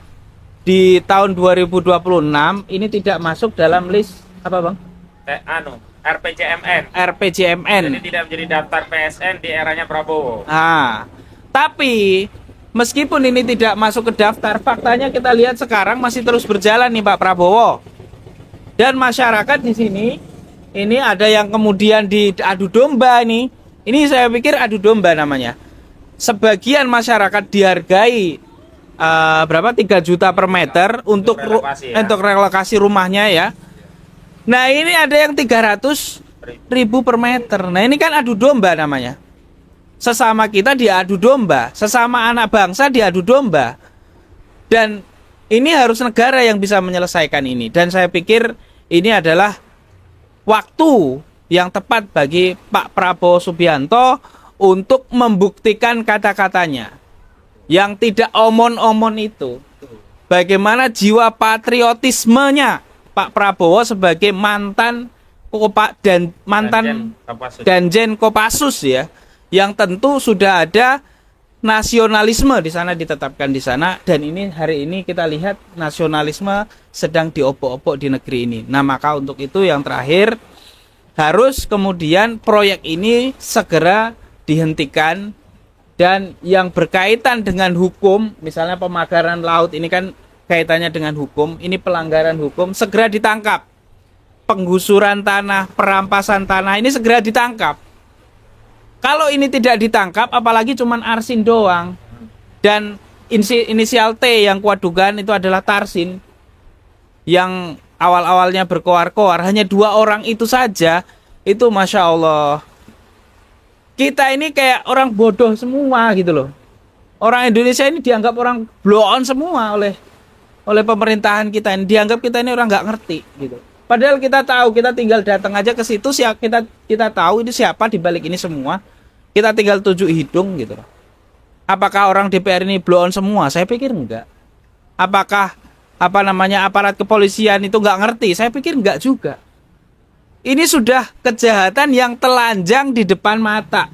di tahun 2026 ini tidak masuk dalam list apa Bang? RPJMN. Jadi tidak menjadi daftar PSN di eranya Prabowo. Tapi meskipun ini tidak masuk ke daftar, faktanya kita lihat sekarang masih terus berjalan nih Pak Prabowo. Dan masyarakat di sini ini ada yang kemudian diadu domba nih. Ini saya pikir adu domba namanya. Sebagian masyarakat dihargai berapa 3 juta per meter untuk relokasi rumahnya ya. Nah, ini ada yang 300.000 per meter. Nah, ini kan adu domba namanya. Sesama kita diadu domba, sesama anak bangsa diadu domba. Dan ini harus negara yang bisa menyelesaikan ini. Dan saya pikir ini adalah waktu yang tepat bagi Pak Prabowo Subianto untuk membuktikan kata-katanya yang tidak omon-omon itu. Bagaimana jiwa patriotismenya Pak Prabowo sebagai mantan Danjen Kopassus ya, yang tentu sudah ada nasionalisme di sana, ditetapkan di sana, dan ini hari ini kita lihat nasionalisme sedang diopok-opok di negeri ini. Nah, maka untuk itu yang terakhir harus kemudian proyek ini segera dihentikan. Dan yang berkaitan dengan hukum, misalnya pemagaran laut, ini kan kaitannya dengan hukum, ini pelanggaran hukum, segera ditangkap. Penggusuran tanah, perampasan tanah, ini segera ditangkap. Kalau ini tidak ditangkap, apalagi cuman Arsin doang. Dan inisial T yang kuat dugaan itu adalah Tarsin, yang awal-awalnya berkoar-koar, hanya 2 orang itu saja, itu Masya Allah. Kita ini kayak orang bodoh semua gitu loh. Orang Indonesia ini dianggap orang blow on semua oleh pemerintahan kita ini. Dianggap kita ini orang nggak ngerti gitu. Padahal kita tahu, kita tinggal datang aja ke situ, kita tahu ini siapa di balik ini semua. Kita tinggal tuju hidung gitu loh. Apakah orang DPR ini blow on semua? Saya pikir enggak. Apakah aparat kepolisian itu nggak ngerti? Saya pikir enggak juga. Ini sudah kejahatan yang telanjang di depan mata.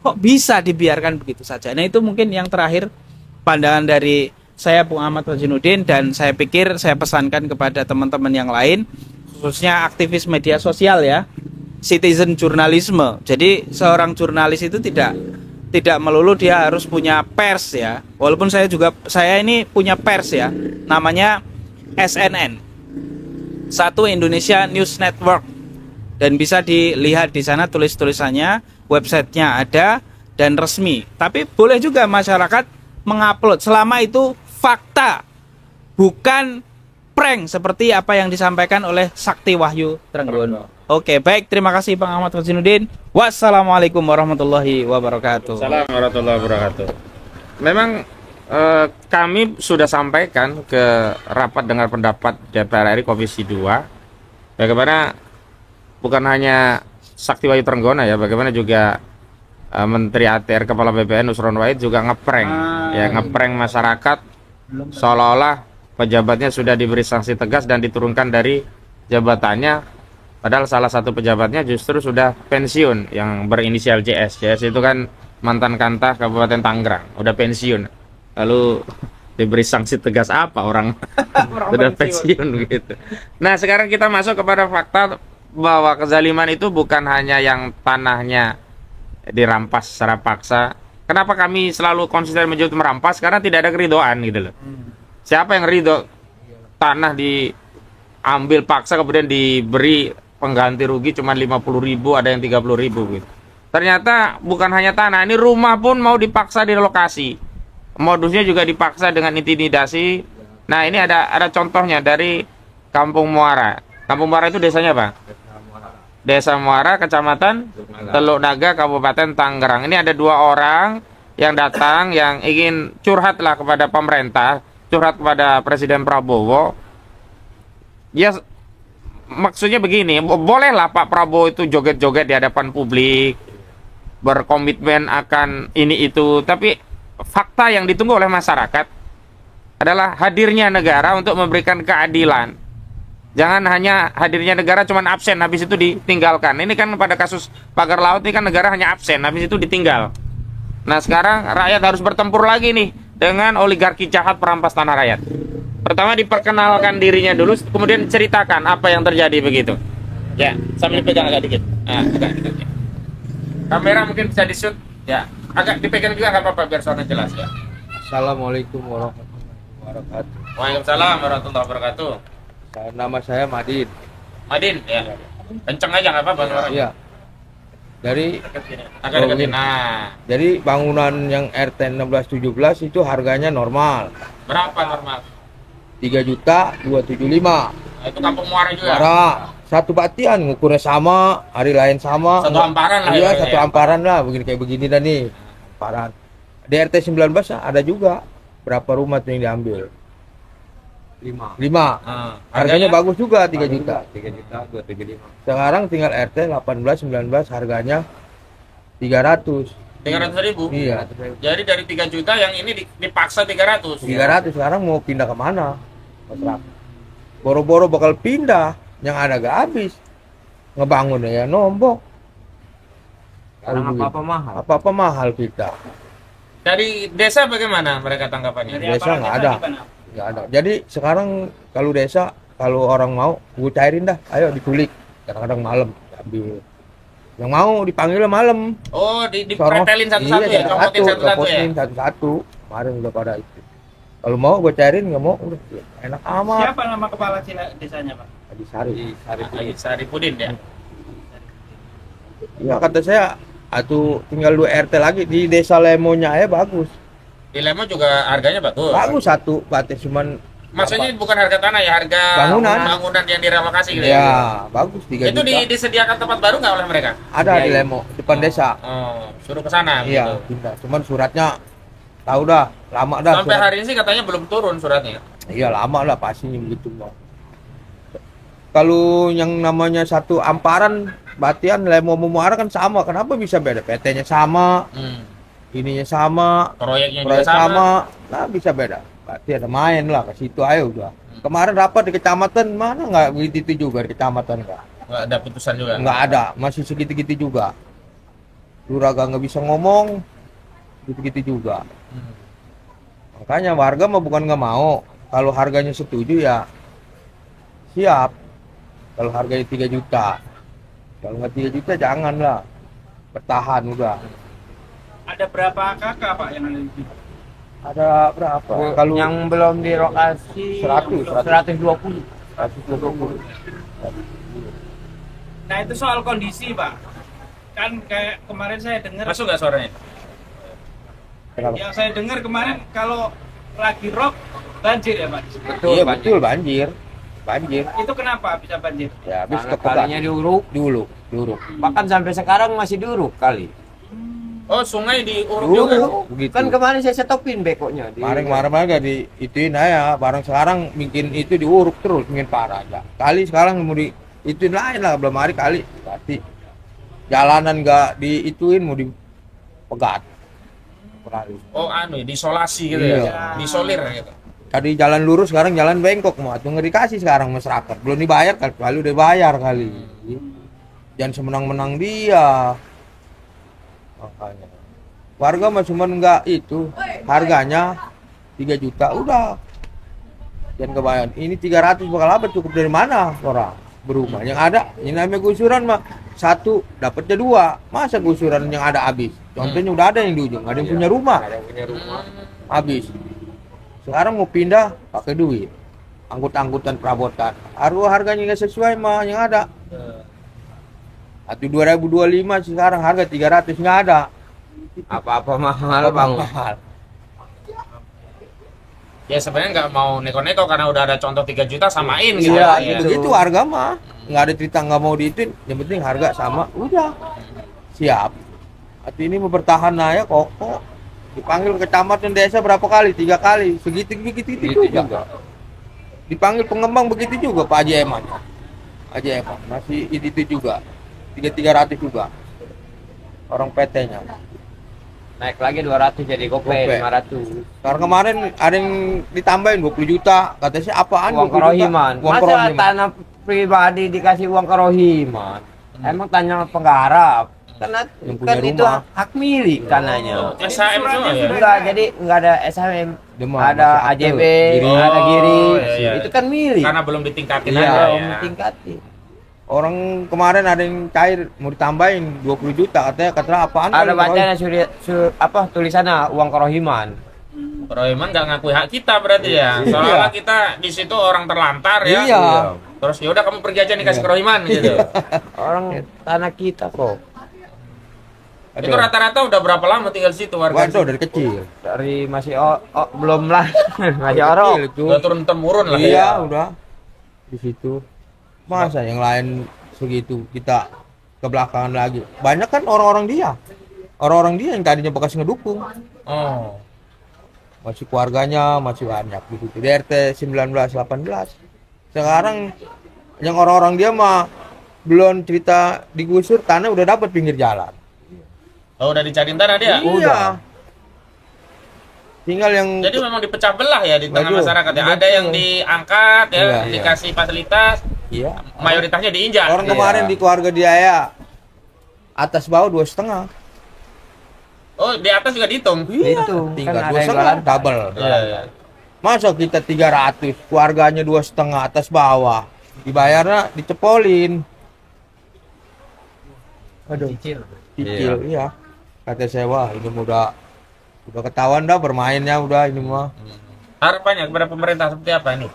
Kok bisa dibiarkan begitu saja? Nah, itu mungkin yang terakhir pandangan dari saya, Bung Ahmad Fazinuddin, dan saya pikir saya pesankan kepada teman-teman yang lain, khususnya aktivis media sosial ya, citizen jurnalisme. Jadi seorang jurnalis itu tidak melulu dia harus punya pers ya. Walaupun saya ini punya pers ya, namanya SNN, Satu Indonesia News Network. Dan bisa dilihat di sana tulis-tulisannya, websitenya ada dan resmi. Tapi boleh juga masyarakat mengupload selama itu fakta, bukan prank seperti apa yang disampaikan oleh Sakti Wahyu Trenggono. Oke, baik, terima kasih Bang Ahmad Fazinuddin. Wassalamualaikum warahmatullahi wabarakatuh. Assalamualaikum warahmatullahi wabarakatuh. Memang kami sudah sampaikan ke rapat dengar pendapat DPR RI Komisi 2 bagaimana bukan hanya Sakti Wahyu Trenggono ya, bagaimana juga Menteri ATR Kepala BPN Nusron Wahid juga ngeprank ngeprank masyarakat seolah-olah pejabatnya sudah diberi sanksi tegas dan diturunkan dari jabatannya, padahal salah satu pejabatnya justru sudah pensiun yang berinisial JS. JS itu kan mantan Kantah Kabupaten Tangerang, udah pensiun. Lalu diberi sanksi tegas apa orang sudah pensiun gitu. Nah, sekarang kita masuk kepada fakta bahwa kezaliman itu bukan hanya yang tanahnya dirampas secara paksa. Kenapa kami selalu konsisten menyebut merampas? Karena tidak ada keridoan gitu loh. Siapa yang ridho tanah diambil paksa kemudian diberi pengganti rugi cuma 50.000, ada yang 30.000 gitu. Ternyata bukan hanya tanah, ini rumah pun mau dipaksa direlokasi. Modusnya juga dipaksa dengan intimidasi. Nah, ini ada contohnya dari Kampung Muara. Kampung Muara itu desanya apa? Desa Muara, Kecamatan Teluk Naga, Kabupaten Tangerang. Ini ada 2 orang yang datang yang ingin curhatlah kepada pemerintah, curhat kepada Presiden Prabowo. Ya, maksudnya begini, bolehlah Pak Prabowo itu joget-joget di hadapan publik, berkomitmen akan ini itu, tapi fakta yang ditunggu oleh masyarakat adalah hadirnya negara untuk memberikan keadilan. Jangan hanya hadirnya negara cuman absen habis itu ditinggalkan. Ini kan pada kasus pagar laut ini kan negara hanya absen habis itu ditinggal. Nah, sekarang rakyat harus bertempur lagi nih dengan oligarki jahat perampas tanah rakyat. Pertama diperkenalkan dirinya dulu, kemudian ceritakan apa yang terjadi begitu. Ya, sambil pegang agak dikit. Nah, agak dikit. Ya. Kamera mungkin bisa di-shoot. Ya, agak dipegang juga nggak apa-apa biar suaranya jelas ya. Assalamualaikum warahmatullahi wabarakatuh. Waalaikumsalam warahmatullahi wabarakatuh. Nama saya Madin. Madin, ya. Kenceng aja nggak apa-apa suaranya. Iya. Dari Agak deketin. Nah, Jadi bangunan yang RT 1617 itu harganya normal. berapa normal? 3.275.000. Nah, itu Kampung Muara juga. Muara satu batian, ngukurnya sama, hari lain sama. Satu hamparan lah Iya, ya, satu ya. hamparan lah, begini kayak begini dah nih. Hamparan. Di RT 19 ada juga. Berapa rumah tuh yang diambil? 5. Nah, Harganya bagus juga 3 juta. 3.275. Sekarang tinggal RT 18 19 harganya 300. 300.000. Iya. Jadi dari 3 juta yang ini dipaksa 300. 300 sekarang mau pindah kemana? Masyarakat. Boro-boro bakal pindah, yang ada gak habis. Ngebangun ya nombok. Sekarang apa-apa mahal. Apa-apa mahal kita. Dari desa bagaimana mereka tanggapannya? Desa nggak ada. Nggak ada. Jadi sekarang kalau desa, kalau orang mau, gue cairin dah. Ayo dikulik. Kadang-kadang malam ambil. Yang mau dipanggil malam. Oh, dipretelin satu-satu Iya, ya, copotin satu-satu ya. copotin satu-satu. Kemarin udah pada itu. Kalau mau gue cairin, nggak mau udah enak amat. Siapa nama kepala desanya, Pak? Haji Sari. Saripudin ya. Ya kata saya, atuh tinggal 2 RT lagi di desa Lemonya ya bagus. Di Lemo juga harganya bagus. Bagus satu, batis cuman Maksudnya bukan harga tanah ya, harga bangunan yang direlokasi gitu ya. Bagus 3 Itu juta. disediakan tempat baru nggak oleh mereka? Ada di Lemo, depan desa. Oh, suruh ke sana Iya, gitu. pindah. Cuman suratnya tahu dah, lama dah. Sampai surat. hari ini sih katanya belum turun suratnya. Iya, lama lah pastinya begitu, Bang. Kalau yang namanya satu amparan Batian Lemo Muara kan sama. Kenapa bisa beda? PT-nya sama, ininya sama, Proyeknya juga proyek sama. sama. Nah, bisa beda. Berarti ada main lah ke situ ayo udah. Kemarin rapat di kecamatan mana nggak begitu juga di kecamatan nggak Nggak ada putusan juga. nggak ada, masih segitu-gitu juga. Luraga nggak bisa ngomong, gitu-gitu juga. Makanya warga mah bukan nggak mau, kalau harganya setuju ya siap. Kalau harganya 3 juta, kalau nggak 3 juta janganlah, bertahan udah. Ada berapa kakak, Pak, yang ada di sini? Ada berapa? Kalau yang belum direlokasi 100, 120. 120. Nah, itu soal kondisi, Pak. Kan kayak kemarin saya dengar, Masuk nggak suaranya? Kenapa? yang saya dengar kemarin kalau lagi rob banjir ya, Pak. Iya betul banjir. Banjir. Itu kenapa bisa banjir? Ya habis Karena kepegat. kalinya diuruk. Diuruk. Bahkan sampai sekarang masih diuruk kali. Oh, sungai diuruk juga. Begitu. Kan kemarin saya stopin bekonya. Kemarin agak di ituin aja, barang sekarang mungkin itu diuruk terus, mungkin parah aja. Kali sekarang mau di ituin lain lah, belum hari kali. Berarti jalanan nggak diituin, mau dipegat. Oh, diisolasi gitu Iya. ya. Diisolir gitu. Tadi jalan lurus, sekarang jalan bengkok, mau tuh ngeri kasih sekarang masyarakat. Belum dibayar kali udah bayar kali. Jangan semenang-menang dia. Makanya warga mah cuman nggak itu harganya 3 juta udah. Dan kebayang ini 300 bakal apa, cukup dari mana orang berumah yang ada. Ini namanya gusuran mah satu dapatnya 2, masa gusuran yang ada habis. Contohnya udah ada yang di ujung, ada yang punya rumah habis. Sekarang mau pindah pakai duit, angkut-angkutan perabotan, harganya nggak sesuai mah yang ada. Atau 2025 sekarang harga 300 nggak ada. Apa-apa mahal bang. Mahal. Ya sebenarnya nggak mau neko-neko karena udah ada contoh 3 juta samain gitu. Iya, Ya. begitu harga mah nggak ada cerita nggak mau diitin, yang penting harga sama, udah siap. Arti ini mau bertahan aja kokoh. Dipanggil ke kecamatan desa berapa kali? 3 kali. Segitu juga. Dipanggil pengembang begitu juga Pak Haji Eman. Haji Eman masih itu juga. 300 juga. Orang PT-nya. Naik lagi 200 jadi gope Gope. 500. Karena kemarin ada yang ditambahin 20 juta. Katanya sih apaan Uang 20 juta? kerohiman. Uang Masa kerohiman. tanah pribadi dikasih uang kerohiman? Emang tanah penggarap? Karena Yang punya kan itu rumah. hak milik tanahnya. SHM semua ya. Enggak, jadi enggak ada SHM. Demam, Ada masih aktif. AJB, Giri. ada Giri. Oh, iya, iya. Itu kan milik. Karena belum ditingkatin Iya, aja Belum ya. ditingkatin. Orang kemarin ada yang cair mau ditambahin 20 juta katanya apaan? Ada kalau bacanya apa tulisannya uang kerohiman. Rohiman nggak ngakui hak kita berarti ya. Iya. Soalnya kita di situ orang terlantar ya. Iya. Terus ya udah kamu pergi aja nih kasih Iya. kerohiman gitu. Orang tanah kita kok. Itu rata-rata udah berapa lama tinggal di situ warga? Waduh dari kecil. Dari masih belum lah. Masih orang. Kecil itu. Udah turun temurun lah Iya, ya. udah di situ. Masa yang lain segitu kita ke belakangan lagi. Banyak kan orang-orang dia. Orang-orang dia yang tadinya bekas ngedukung. Oh. Masih keluarganya masih banyak di situ. Di RT 19 18. Sekarang yang orang-orang dia mah belum cerita digusur, tanah udah dapat pinggir jalan. Oh, udah dicariin tanah dia? Iya. Tinggal yang Jadi memang dipecah belah ya di tengah Waduh, masyarakat ya. Ada betul. yang diangkat ya, Iya, iya. dikasih fasilitas, iya. mayoritasnya diinjak. Orang Iya. kemarin di keluarga dia ya atas bawah 2,5. Oh, di atas juga dihitung. Iya. Itu, Tinggal kan ada 2,5 yang jualan. double. Iya, iya. Masa kita 300, keluarganya 2,5 atas bawah, dibayarnya dicepolin. Aduh, cicil, iya. Kata saya, wah ini udah ketahuan dah bermainnya udah ini mah. Harapannya kepada pemerintah seperti apa ini?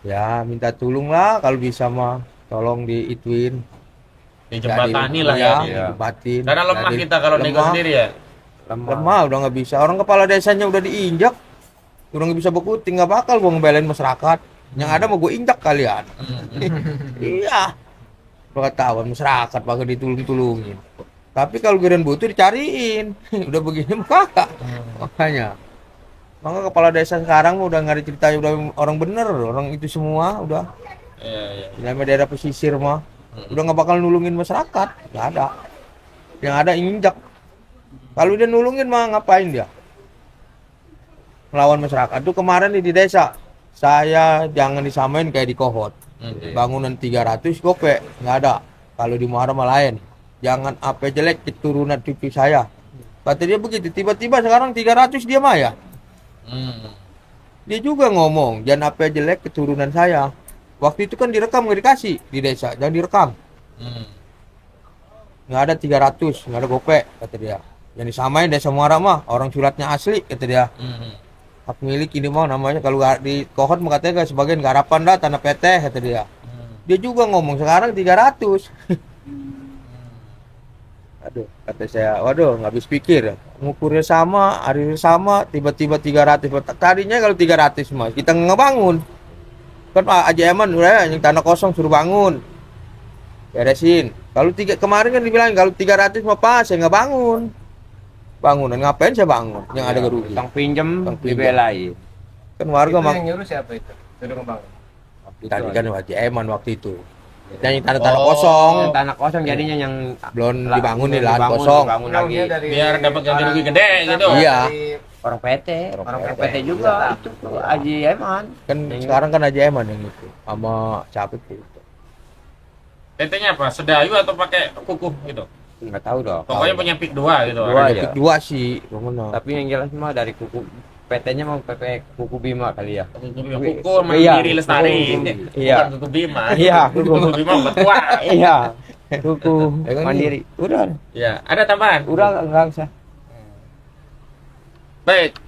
Ya minta tolong lah kalau bisa mah, tolong diituin. Dijembatani lah Iya, ya. dibatin. Karena lemah Jadi, kita kalau nego lemah. sendiri ya. Lemah udah nggak bisa. Orang kepala desanya udah diinjak, udah nggak bisa berkutik, nggak bakal gua ngebelain masyarakat. Yang ada mau gue injak kalian. Iya. Udah ketahuan masyarakat pakai ditulung-tulungin. Tapi kalau giliran butuh dicariin. Udah begini mah kagak. Makanya. Maka kepala desa sekarang udah nggak ada ceritanya, udah orang bener, orang itu semua udah. Iya, iya. Namanya daerah pesisir mah. Udah nggak bakal nulungin masyarakat, nggak ada. Yang ada injak. Kalau dia nulungin mah ngapain dia? Melawan masyarakat. Itu kemarin di desa. Saya jangan disamain kayak di Kohot. Bangunan 300 gope, nggak ada. Kalau di Muara mah lain. Jangan apa jelek keturunan cucu saya. Kata dia begitu. Tiba-tiba sekarang 300 dia mah ya. Dia juga ngomong, jangan apa jelek keturunan saya. Waktu itu kan direkam nggak dikasih di desa, jangan direkam. Nggak ada 300, nggak ada gope, kata dia. Yang disamain desa Muara mah orang suratnya asli, kata dia. Hak milik ini mah namanya kalau di Kohot mah katanya sebagian garapan dah tanah PT, kata dia. Dia juga ngomong sekarang 300. Aduh, kata saya, waduh nggak habis pikir. Ngukurnya sama, hari sama, tiba-tiba 300. Tadinya kalau 300 mah kita ngebangun. Kan Pak Haji Eman udah yang tanah kosong suruh bangun. Beresin. Kalau kemarin kan dibilang kalau 300 mah pas saya nggak bangun. Bangunan ngapain saya bangun? Yang ada kerugi. Tang pinjem Tang pinjem. dibelain. Kan warga mah Yang nyuruh siapa itu? Sudah ngebangun. tadi kan Haji Eman waktu itu. Dan yang tanah-tanah kosong Yang tanah kosong jadinya yang belum lah, dibangun nih belum lahan dibangun, kosong. dibangun lagi. Biar dapat ganti rugi gede gitu. Iya. Orang PT, orang PT juga itu Haji Eman. Kan sekarang kan Haji Eman yang itu sama siapa itu. PT-nya apa? Sedayu atau pakai kukuh gitu? Enggak tahu dong. Pokoknya punya pik 2 gitu. Dua Ada. ya. Dua sih, bangunan. Tapi yang jelas mah dari kuku PT-nya mau PT Kuku Bima kali ya. Kuku Mandiri Lestari. Iya. Bukan Kuku Bima. Iya. Kuku Bima betua. Iya. Kuku Mandiri. Udah. Ya, ada tambahan? Udah enggak usah. Baik.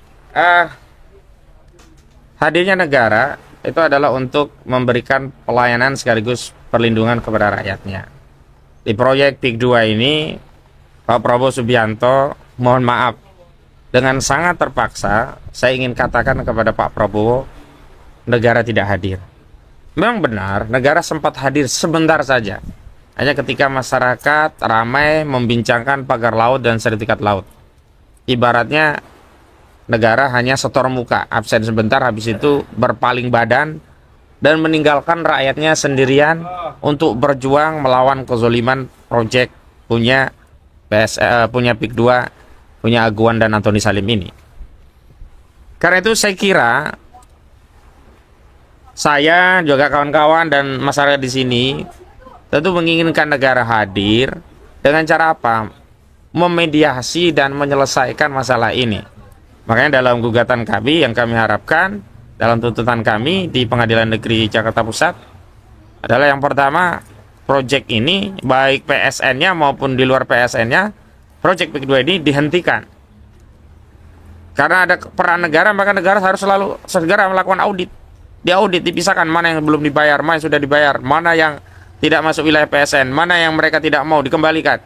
Hadirnya negara itu adalah untuk memberikan pelayanan sekaligus perlindungan kepada rakyatnya. Di proyek PIK 2 ini, Pak Prabowo Subianto, mohon maaf, dengan sangat terpaksa, saya ingin katakan kepada Pak Prabowo, negara tidak hadir. Memang benar, negara sempat hadir sebentar saja. Hanya ketika masyarakat ramai membincangkan pagar laut dan sertifikat laut. Ibaratnya, negara hanya setor muka, absen sebentar, habis itu berpaling badan, dan meninggalkan rakyatnya sendirian untuk berjuang melawan kezoliman proyek punya PIK 2, punya Aguan dan Antoni Salim ini. Karena itu saya kira saya juga kawan-kawan dan masyarakat di sini tentu menginginkan negara hadir dengan cara apa? Memediasi dan menyelesaikan masalah ini. Makanya dalam gugatan kami yang kami harapkan dalam tuntutan kami di Pengadilan Negeri Jakarta Pusat adalah yang pertama, proyek ini baik PSN-nya maupun di luar PSN-nya, proyek PIK 2 ini dihentikan. Karena ada peran negara, maka negara harus selalu segera melakukan audit. Diaudit, dipisahkan mana yang belum dibayar, mana yang sudah dibayar, mana yang tidak masuk wilayah PSN, mana yang mereka tidak mau dikembalikan,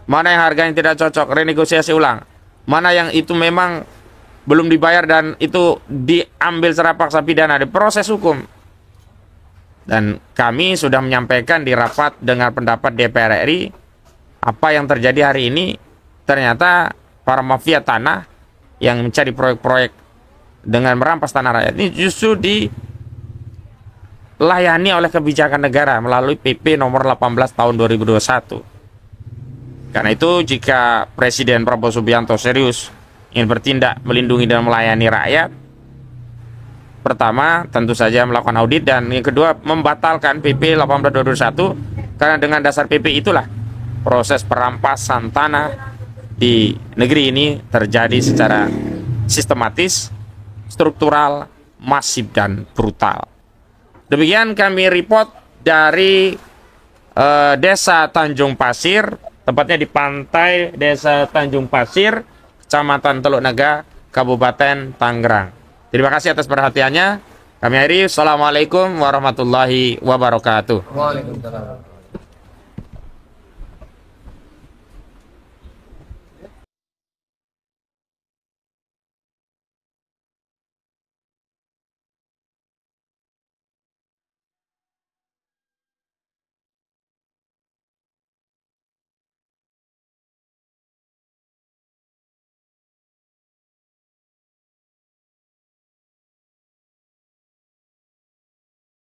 mana yang harganya tidak cocok, renegosiasi ulang, mana yang itu memang belum dibayar dan itu diambil secara paksa pidana, diproses hukum. Dan kami sudah menyampaikan di rapat dengar pendapat DPR RI, apa yang terjadi hari ini, ternyata para mafia tanah yang mencari proyek-proyek dengan merampas tanah rakyat ini justru dilayani oleh kebijakan negara melalui PP nomor 18 tahun 2021. Karena itu jika Presiden Prabowo Subianto serius ingin bertindak melindungi dan melayani rakyat, pertama tentu saja melakukan audit, dan yang kedua membatalkan PP 18 2021, karena dengan dasar PP itulah proses perampasan tanah di negeri ini terjadi secara sistematis, struktural, masif dan brutal. Demikian kami report dari Desa Tanjung Pasir, tepatnya di pantai Desa Tanjung Pasir, Kecamatan Teluk Naga, Kabupaten Tangerang. Terima kasih atas perhatiannya. Kami akhiri. Assalamualaikum warahmatullahi wabarakatuh. Waalaikumsalam.